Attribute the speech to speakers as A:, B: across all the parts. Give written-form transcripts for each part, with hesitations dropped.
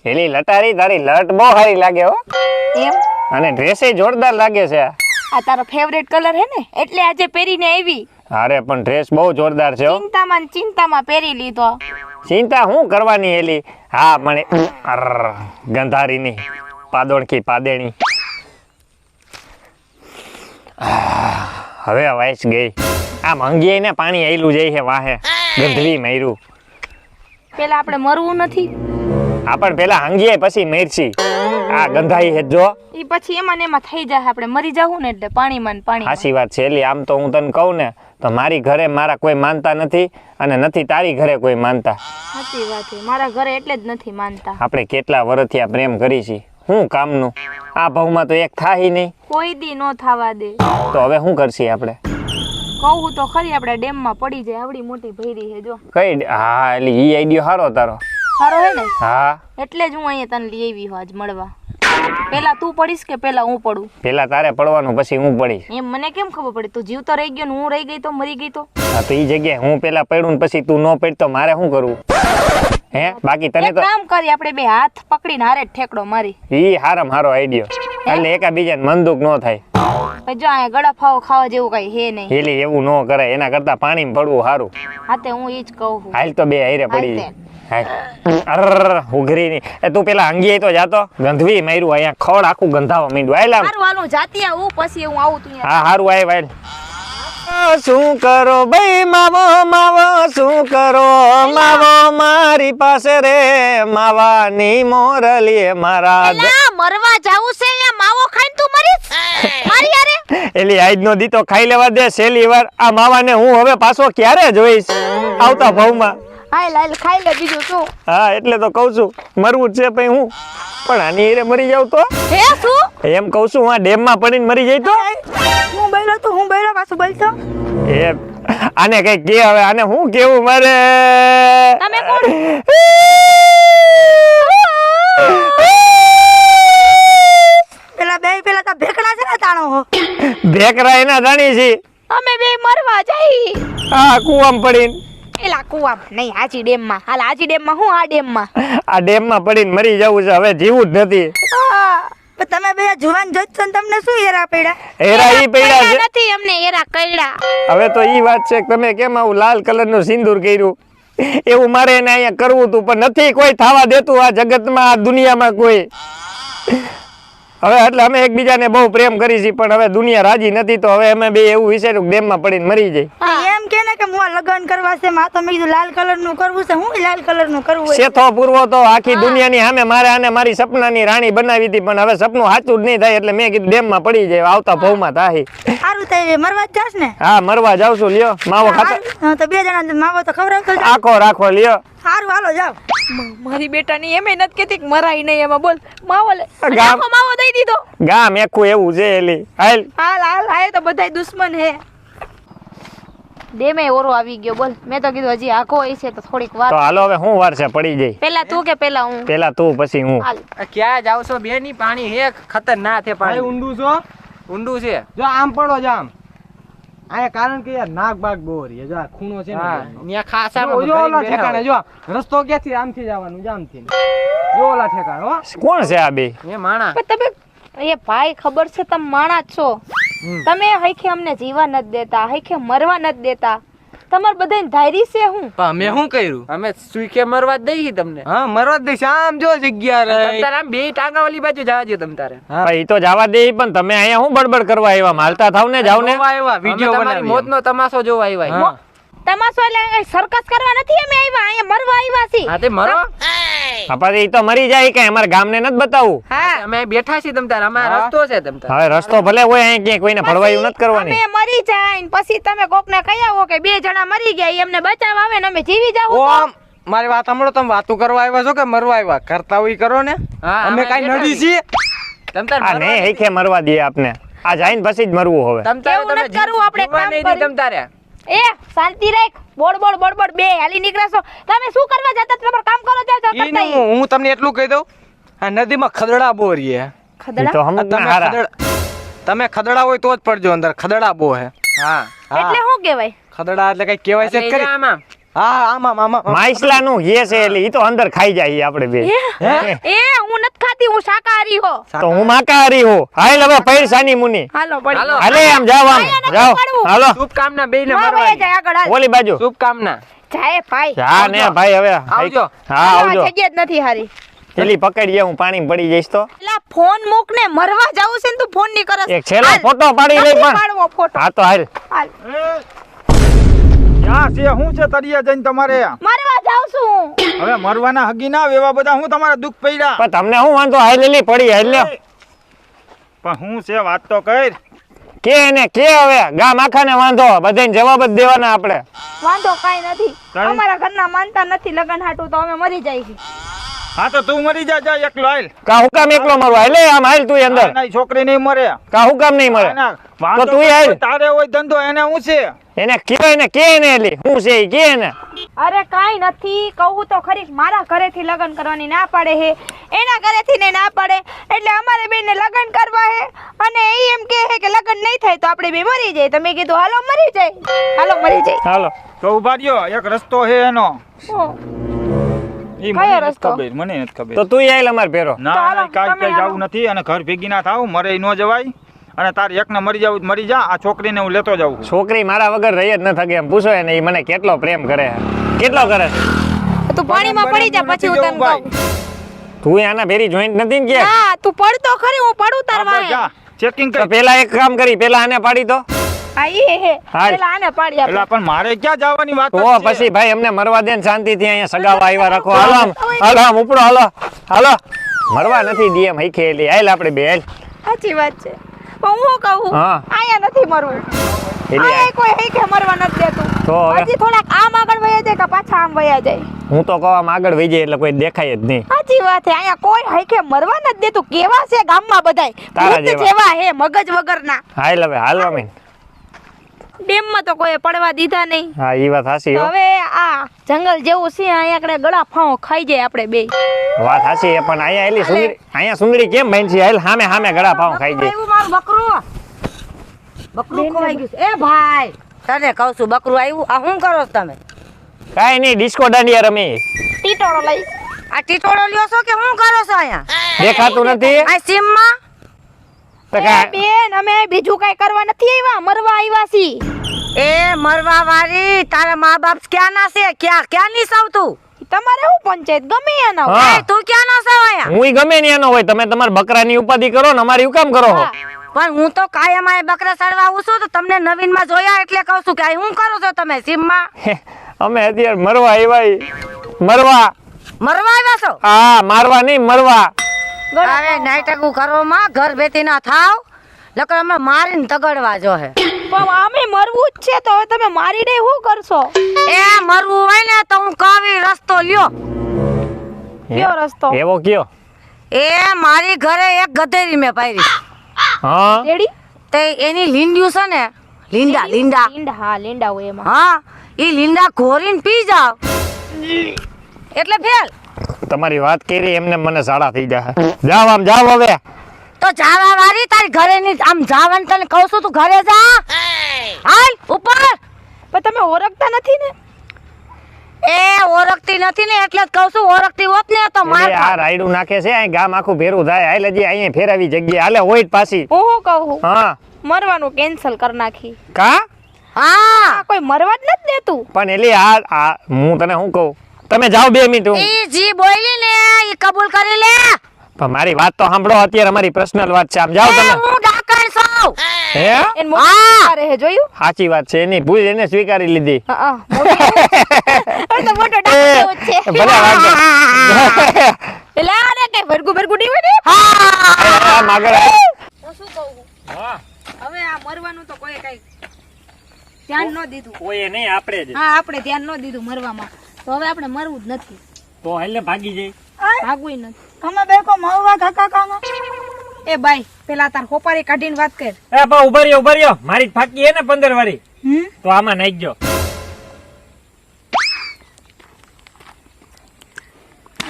A: એલી લટારી તારી લટ બહુ સારી લાગે હો
B: એમ
A: અને ડ્રેસ જોરદાર લાગે છે
B: આ તારો ફેવરેટ કલર હે ને એટલે આજે પહેરીને આવી
A: અરે પણ ડ્રેસ બહુ જોરદાર છે હો
B: ચિંતામાં પહેરી લીધો
A: ચિંતા શું કરવાની એલી હા પણ ગંધારીની પાદોણકી પાદેણી હવે વાઈસ ગઈ આ મંગી ને પાણી આયલું જાય છે વાહે ગંધવી માર્યું
B: પેલા આપણે મરવું નથી
A: આપણ પેલા હંગીએ પછી મેરસી આ ગંધાઈ હે જો
B: ઈ પછી એમાં ને એમાં થઈ જાય આપણે મરી જાવું ને એટલે પાણીમાં ને પાણી
A: સાચી વાત છે એલી આમ તો હું તને કહું ને તો મારી ઘરે મારા કોઈ માનતા નથી અને નથી તારી ઘરે કોઈ માનતા
B: સાચી વાત છે મારા ઘરે એટલે જ નથી માનતા
A: આપણે કેટલા વર્ષથી આ પ્રેમ કરી છી શું કામનું આ ભાવમાં તો એક થાહી નહીં
B: કોઈ દી નો થવા દે
A: તો હવે શું કરશી આપણે
B: કહું તો ખરી આપણે ડેમમાં પડી જાય આવડી મોટી ભૈરી હે જો
A: કઈ હા એટલે ઈ આઈડિયો સારો તારો
B: સારો હે ને
A: હા
B: એટલે જ હું અહીંયા તને લઈ આવી આજ મળવા પેલા તું પડીશ કે પેલા હું પડું
A: પેલા તારે પડવાનું પછી હું પડીશ
B: એમ મને કેમ ખબર પડી તું જીવતો રહી ગયો ને હું રહી ગઈ તો મરી ગઈ તો
A: હા તો ઈ જગ્યાએ હું પેલા પડ્યું ને પછી તું ન પડ તો મારે શું કરવું હે બાકી તને
B: એક
A: તો
B: કામ કરી આપણે બે હાથ પકડીને હારે જ ઠેકડો મારી
A: ઈ હારામ હારો આઈડિયો એટલે એકાબીજાને મનદુખ ન થાય
B: પછી જો અહીંયા ગળા ફાવો ખાવા જેવું કઈ હે નહીં
A: એલી એવું ન કરાય એના કરતા પાણીમાં પડવું સારું
B: હાતે હું ઈ જ કહું છું
A: હાલ તો બે હારે પડી
B: હાલ
A: જાય ઉઘરી ની એ તું પેલા અંગી તો જાતો ગંધવી માર્યું અહીંયા ખડ આખું ગંધાવા માંડ્યું આયલા
B: હારું હાલું જાતી આવું પછી હું આવું તું
A: હા હારું આય વાયલ શું કરો ભાઈ માવો માવો શું કરો માવો મારી પાસે રે માવાની મોરલી મારા
B: એલા મરવા જાવું છે અહીંયા માવો ખાઈને તું મરીશ મારી યારે
A: એલી આજ નો દી તો ખાઈ લેવા દે છેલ્લી વાર આ માવાને હું હવે પાછો ક્યારે જોઈશ આવતા ભાવમાં
B: હાલ હાલ ખાઈ લે બીજું શું
A: હા એટલે તો કહું છું મરવું જ છે પછી હું પણ આની હીરે મરી જાવ તો
B: હે શું
A: એમ કહું છું આ ડેમમાં પડીને મરી જાય તો
B: હું બોલ્યો પાછું બોલતો
A: એ આને કઈ કે હવે આને હું કેવું મારે
B: તમે કોણ પેલા તો ભેકડા છે ને તાણો હો
A: ભેકરા એના જાણી છે
B: અમે બે મરવા જઈ
A: હા કુવામાં પડીને
B: એલા કુવા નહીં હાજી ડેમમાં હાલ હાજી ડેમમાં હું આ ડેમમાં
A: આ ડેમમાં પડીને મરી જવું છે હવે જીવું જ નથી
B: તમે બે જુવાન જોત છો તમને શું હેરા પડ્યા
A: હેરા ઈ પડ્યા છે
B: નથી અમને હેરા કઈડા
A: હવે તો ઈ વાત છે કે તમે કેમ આવું લાલ કલરનું સિંદૂર કર્યું એવું મારે એને અહીંયા કરવું હતું પણ નથી કોઈ થવા દેતું આ જગતમાં આ દુનિયામાં કોઈ હવે એટલે અમે એકબીજાને બહુ પ્રેમ કરી છીએ પણ હવે દુનિયા રાજી નથી તો હવે અમે બે એવું વિચાર્યું કે ડેમમાં પડીને મરી જાય
B: એમ કે ને કે હું લગન કરવા છે માં તો મેં કીધું લાલ કલર નું કરવું છે હું લાલ કલર નું કરવું
A: શેથો પૂર્વો તો આખી દુનિયાની સામે મારે આને મારી સપનાની રાણી બનાવી હતી પણ હવે સપનું સાચું જ નહીં થાય એટલે મેં કીધું ડેમમાં પડી જાય આવતા ભાવમાં થાય
B: સારું થાય મરવા જ જાસ ને
A: હા મરવા જાવ છું લ્યો માવો ખાતા
B: તો બે જણા માવો તો ખવડાવતો
A: આખો રાખો લ્યો
B: સારું હાલો જાવ મારી બેટાની એમે નથી કેતી કે મરાઈ નહીં એમાં બોલ માવો લે
A: ગામ
B: માવો દઈ દીધો
A: ગામ એકું એવું છે એલી હાલ
B: હાલ હાલ હાય તો બધાય દુશ્મન હે ડેમે ઓરો આવી ગયો બોલ મેં તો કીધું હજી આખો હોય છે તો થોડીક વાર
A: તો હાલો હવે હું વાર છે પડી જાય
B: પેલા તું કે પેલા હું
A: પેલા તું પછી હું
B: હાલ
C: ક્યાં જાવ છો બેની પાણી હે ખતરનાક છે પાણી
D: ઊંડું છો
C: ઊંડું છે
D: જો આમ પડો જ આમ આયા કારણ કે યાર નાક બાગ બહુ રહી જો આ ખૂણો છે
C: હા
D: ને
C: ન્યા ખાસા
D: જો ઓલા ઠેકાણે જો રસ્તો ક્યાંથી આમથી જવાનું જ આમથી જો ઓલા ઠેકાણે હો
A: કોણ છે આ બે
C: એ માણા
B: પણ તમે એ ભાઈ ખબર છે તમે માણા જ છો તમે હૈખે અમને જીવા નથી દેતા હૈખે મરવા નથી દેતા તમાર બધાને ધારી છે હું
D: પણ મેં શું કર્યું
C: અમે સુઈકે મરવા જ દઈ તમને
D: હા મરવા દઈશ આમ જો જગ્યા
C: તમ
D: રહી
C: તારે આમ બે ટાંગા વાળી બાજુ જવા દો તમ તારે
A: ભાઈ તો જવા દે પણ તમે અહીંયા હું બડબડ કરવા આવ્યા માલતા થાવ ને જાવ ને
D: આવ્યા વિડિયો
C: અમે તમારી
D: બનાવી
C: મોતનો તમાશો જોવા આવ્યા
D: હા.
B: તમાશો એટલે સર્કસ કરવા નથી અમે આવ્યા અહીંયા મરવા આવ્યા છીએ
C: હા તે મરો
A: આપણે ઈ તો મરી જાય કે અમારા ગામને નથી બતાવવું
B: હા
C: અમે બેઠા છીએ તમ તારે અમારો રસ્તો છે તમ તારે
A: હવે રસ્તો ભલે હોય અહીં ક્યાંય કોઈને ભળવાયું નથી કરવાની
B: અમે મરી જાય ને પછી તમે કોકને કહી આવો કે બે જણા મરી ગયા ઈ અમને બચાવ આવે ને અમે જીવી જાવ
D: ઓમ મારી વાત સાંભળો તમે વાતો કરવા આવ્યા છો કે મરવા આવ્યા કરતા હોય કરો ને
C: હા,
D: અમે
C: અમે
D: કાઈ
C: બેઠા
D: નડી છીએ
C: તમ તારે
A: આ નહીં હેખે મરવા દે આપને આ જઈને પછી જ મરવું હવે
C: તમ તારે
B: એવું
C: તમે
B: નથી કરવું, આપણે
C: જીવવા
B: કામ
C: નહીં દી
B: કરી.
C: તમ તારે
B: એ શાંતિ રાખ બોડ બોડ બોડ બોડ બે હાલી નીકળશો તમે શું કરવા જતા તમારું કામ કરો ત્યાં
D: ઈ
B: કરતા
D: નું હું તમને એટલું કહી દઉં આ નદીમાં ખદડા બહુ રહીએ
A: ઈ
B: ખદડા
A: તો હમ
D: તમે
A: હારા
D: તમે ખદડા હોય તો જ પડજો અંદર ખદડા બહુ હે
C: હા
D: હા
B: એટલે શું કહેવાય
D: ખદડા એટલે કઈ કહેવાય છે
C: એટલે
D: ખરી
C: આમાં
D: હા આમાં
A: માઇસલા નું ઘે છે એટલે ઈ તો અંદર ખાઈ જાય આપણે બે
B: એ હું નથી ખાતી, હું શાકાહારી હો.
A: તો હું માકાહારી હું. હાલ હવે પૈસાની મુની
B: હાલો પડી
C: હાલો.
A: હાલે આમ જાવ આમ જાવ હાલો
C: શુભકામના બેયને
B: માં વયા
C: મરવાની.
B: જાય આગળ હાલ.
A: ઓલી બાજુ
C: શુભકામના.
B: જાય ભાઈ.
A: હા ને ભાઈ હવે
C: આવજો.
A: હા આવજો
B: આ જગ્યા જ નથી હારી.
A: પેલી પકડીએ હું પાણી પડી જઈશ તો
B: એલા ફોન મૂક ને, મરવા જાવું છે ને તું ફોન ની કરસ.
A: એક છેલ્લો
B: હાલ.
A: ફોટો પાડી લઈ
B: નથી
A: પણ
B: પાડવો ફોટો.
A: હા તો હાલ
B: હાલ.
E: ક્યાં છે હું છે તળિયા જઈને તમારે
B: મરવા જાઉં છું.
E: હવે મરવાના હગી ના આવે એવા બધા હું તમારા દુઃખ પડ્યા
A: પણ તમને હું વાંધો હાલ લેલી પડી હાલ લ્યો
E: પણ હું છે વાત તો કર
A: કે ને કે હવે ગામ આખાને વાંધો બધાને જવાબ જ દેવાના આપણે
B: વાંધો કાઈ નથી.
E: કાંઈ?
B: અમારા ઘરના માનતા નથી લગન હાટું, તો અમે મરી જાય છે.
E: હા તો તું મરી જા એકલો હાલ
A: કા હુકામ એકલો મરવા હાલે આમ હાલ તું અંદર
E: ના છોકરી નહીં મરે
A: કા હુકામ નહીં મળે
E: ના,
A: તો
E: વાંધો
A: તું હાલ
E: તારે હોય ધંધો એને હું છે
A: એને કહેવાય ને કે ને એલી હું છે ઈ કે ને
B: અરે કાઈ નથી, કહું તો ખરી મારા ઘરેથી લગન કરવાની ના પાડે હે, એના ઘરેથી ને ના પાડે, એટલે અમારે બેને લગન કરવા હે, અને ઈ એમ કહે હે કે લગન નહીં થાય તો આપણે બે મરી જાય. તો મેં કીધું હાલો મરી જાય, હાલો મરી જાય.
A: હાલો
E: તો ઉભા રહ્યો એક રસ્તો છે એનો
B: હું.
E: ઈ
B: કયો
E: મને નથી
B: રસ્તો?
E: ખબર મને નથી ખબર
A: તો તું આયલ અમાર ભેરો
E: ના
B: તો હાલો,
E: ના, કાંઈ
B: તમે
E: કઈ
B: હાલો.
E: જવું નથી અને ઘર ભેગી ના થાવ મરે ન જવાય અને તાર એકને મરી જાવ મરી જા આ છોકરીને હું લેતો જાઉં છું.
A: છોકરી મારા વગર રહી જ ન શકે એમ પૂછો એને ઈ મને કેટલો પ્રેમ કરે કેટલો કરે
B: તું પાણીમાં પડી જા પછી હું તને કહું.
A: તું આના ભેરી જોઈન્ટ નથી ને કે
B: ના તું પડતો ખરી, હું પડું તાર
E: આપણે
B: વાહે.
E: જા ચેકિંગ
A: તો
E: કર
A: પેલા એક કામ કરી પેલા આને પાડી તો
B: હા ઈ હે,
A: હાલ.
B: પેલા આને પાડી આપે.
E: એટલે પણ મારે ક્યાં જવાની વાત
A: તો
E: જ છે?
A: પછી ભાઈ અમને મરવા દે ને શાંતિથી અહીંયા સગાવા આવ્યા રાખો હાલો આમ હાલો આમ ઉપડો હાલો હાલો મરવા નથી દે એમ હઈખેલી હાલ આપણે બે હાલ
B: સાચી વાત છે, પણ હું કહું
A: હા.
B: આયા નથી મરવું,
A: એટલે
B: આયા કોઈ હે કે મરવા નથી દેતું.
A: તો હવે?
B: હજી થોડાક આમ આગળ વયા જાય કે પાછા આમ વયા જાય.
A: હું તો કહું આમ આગળ વહી જાય એટલે કોઈ દેખાય જ નહીં
B: સાચી વાત છે, અહીંયા કોઈ હે કે મરવા નથી દેતું. કેવા છે ગામમાં બધાય
A: તારા
B: ભૂત
A: જેવા.
B: જેવા હે મગજ વગરના.
A: હાલ હવે હાલવા મીન
B: ડેમમાં તો કોઈ પડવા દીધા નહીં.
A: હા ઈ વાત હાસી
B: તો
A: હો
B: હવે આ જંગલ જેવું છે, અહીંયા આગળ ગળા ફાંવો ખાઈ જાય આપણે બે.
A: વાત હાસી છે પણ અહીંયા એલી સુંદરી અહીંયા સુંદરી કેમ બન છે હાલ સામે સામે ગળા પાઉં ખાઈ જાય
F: મારું બકરું ખોવાઈ ગયું છે. એ ભાઈ તને કહું છું બકરું આવ્યું, આ શું કરો છો તમે?
A: કાઈ નહીં ડિસ્કો દાંડિયા રમી
B: ટીટોળો લઈશ.
F: આ ટીટોળો લ્યો છો કે શું કરો છો અહીંયા
A: દેખાતું નથી
F: આ સીમમાં?
A: તો
B: એ
A: કાંઈ
B: બેન અમે બીજું કઈ કરવા નથી આવ્યા, મરવા આવ્યા છી.
F: એ મરવા વાળી તારા મા બાપ ક્યાં ના છે? ક્યાં ની સૌ તું?
B: તમારે શું પંચાયત ગમે એના હોય.
A: હા.
F: એ તું ક્યાં ના સૌ અહીંયા?
A: હું ગમે ને એનો હોય તમે તમારા બકરાની ઉપાધિ કરો ને અમારી કામ કરો છો
B: હા.
F: પણ હું તો કાયમ આ બકરા સડવા આવું છું, તો તમને નવીન માં જોયા એટલે કહું છું કે આ શું કરો છો તમે સીમમાં?
A: અમે અત્યારે મરવા આવ્યા ઈ. મરવા
F: મરવા આવ્યા છો?
A: હા મારવા નહીં મરવા
F: અરે નાટકું કરો માં, ઘર બેતી ના થાવ, લકર અમે મારીને તગડવા જો હે.
B: પણ અમે મરવું જ છે, તો હવે તમે મારી દે શું કરશો?
F: એ મરવું હોય ને તો હું કવી રસ્તો લ્યો.
B: કયો રસ્તો?
A: એવો કયો
F: એ મારી ઘરે એક ગધેરી મેં પાડી,
A: હા
B: રેડી?
F: તે એની લીંડ્યું છે ને, લીંડા લીંડા,
B: લીંડા, હા લીંડા હોય એમાં.
F: હા ઈ લીંડા ઘોરીને પી જાવ એટલે ફેલ.
A: તમારી વાત કરી એમને મને સાડા થઈ જાય જાવ આમ જાવ હવે
F: તો જાવા વાળી તારી ઘરે ની આમ જાવાનું તને કહું છું, તું ઘરે જા, હાલ ઉપર.
B: પણ તમે ઓળખતા નથી ને?
F: એ ઓળખતી નથી ને એટલે જ કહું છું, ઓળખતી હોત ને તો માર
A: એટલે આ રાયડું નાખે છે અહીં ગામ આખું ભેરું થાય હાલ હજી અહીંયા ફેરવી જગ્યાએ હાલે હોય જ પાછી
B: હું શું કહું,
A: હા
B: મરવાનું કેન્સલ કરી નાખી.
A: કા
F: હા
B: આ કોઈ મરવા જ નથી દેતું.
A: પણ એલી આ હું તને શું કહું તમે જાઓ 2 મિનિટ હું
F: ઈ જી બોલી ને ઈ કબૂલ કરી લે.
A: પણ મારી વાત તો સાંભળો અત્યારે અમારી પર્સનલ વાત છે આમ જાઓ
F: એ
A: તમે
F: હું ડાકણ છું.
A: હે
B: એને મોટો રહે જોયું?
A: સાચી વાત છે એની ભૂલ એને સ્વીકારી લીધી
B: હા હા, હવે તો મોટો ડાકુ જેવો જ છે.
A: ભલે વાંધો
B: એટલે આને કઈ ભરગું ભરગું નહીં હોય ને?
A: આ માગર
B: હું શું કહું, હવે આ મરવાનું તો કોઈ કઈ ધ્યાન ન દીધું.
A: કોઈ નહીં આપણે જ
B: હા આપણે ધ્યાન ન દીધું મરવામાં, તો હવે આપણે મરવું જ નથી,
A: તો હાલે ભાગી જાય
B: ભાગવું નથી.
F: તમે બેકો મરવા કાકા કાકા.
B: એ બાઈ પેલા તાર હોપારી કાઢીને વાત કર.
A: એ બા ઉભા રહ્યો મારી ફાકી હે ને 15 વાળી તો આમાં નાખજો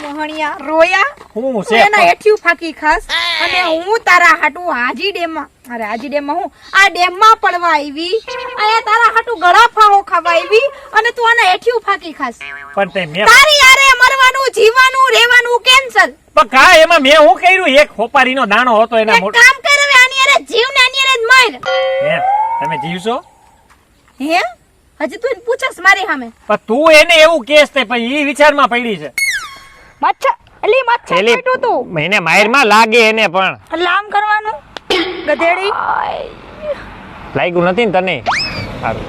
B: મોહણિયા રોયા
A: હું
B: તું
A: છે
B: એના હેઠિયું ફાકી ખાસ. અને હું તારા હાટુ હાજી ડેમમાં હું આ ડેમમાં પડવા આવી અહીંયા તારા હાટુ ગળા ફાવો ખાવા આવી અને તું આના હેઠિયું ફાકી ખાસ
A: પણ તે મેં
B: તારી યારે મરવાનું જીવવાનું રહેવાનું કેન્સલ
A: પણ કા એમાં મેં હું કર્યું એક હોપારીનો દાણો હતો એના
B: એક કામ કર હવે આની યારે જીવ ને આની યારે જ મર
A: હે તમે જીવશો
B: હે હજી તું એને પૂછસ મારી સામે
A: પણ તું એને એવું કેસ તે પછી ઈ વિચારમાં પડી છે
B: મચ્છર એલી મચ્છર
A: છેલ્લી
B: પેટું તું
A: મહિને માયરમાં લાગે એને પણ
B: એટલે આમ કરવાનું ગધેડી
A: લાગ્યું નથી ને તને સારું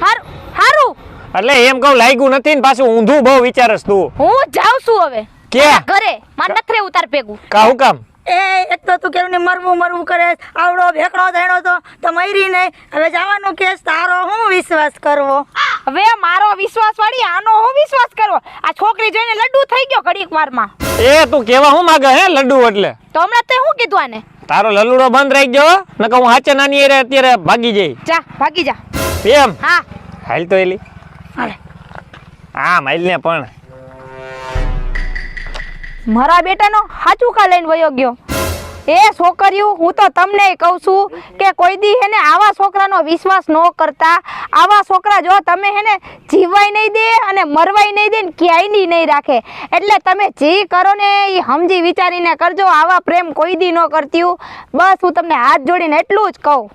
B: હારું હારું
A: એટલે એમ કહું લાગ્યું નથી ને પાછું ઊંધું બહુ વિચારસ તું
B: હું જાઉં છું હવે
A: ક્યાં
B: ઘરે માર નખરે ઉતાર ભેગું
A: કાહું કામ
F: એ એક તો તું કેવું ને મરવું કરે આવડો ભેકડો થયો તો મરી નહીં હવે જવાનું કેસ તારો હું વિશ્વાસ કરવો
B: હવે મારો વિશ્વાસ વાળી આનો હું વિશ્વાસ કરવો આ છોકરી જોઈને લડ્ડુ થઈ ગયો ઘડીક વારમાં
A: એ તું કેવા હું માગે હે લડ્ડુ એટલે
B: તો હમણાં તે શું કીધું આને
A: તારો લલુડો બંધ રાખી ગયો નકર હું હાચે નાની એરે અત્યારે ભાગી જઈ
B: જા ભાગી જા
A: એમ
B: હા
A: હાલ તો એલી
B: હાલે.
A: હા માઇલ ને પણ
B: મારા બેટાનો હાચું કા લઈને વયો ગયો એ છોકરીઓ હું તો તમને કહું છું કે કોઈ દી હેને આવા છોકરાનો વિશ્વાસ ન કરતા આવા છોકરા જો તમે હેને જીવાય નહીં દે અને મરવાય નહીં દે ને ક્યાંય નહીં રાખે એટલે તમે જે કરો ને એ સમજી વિચારીને કરજો આવા પ્રેમ કોઈ દી ન કરતી બસ હું તમને હાથ જોડીને એટલું જ કહું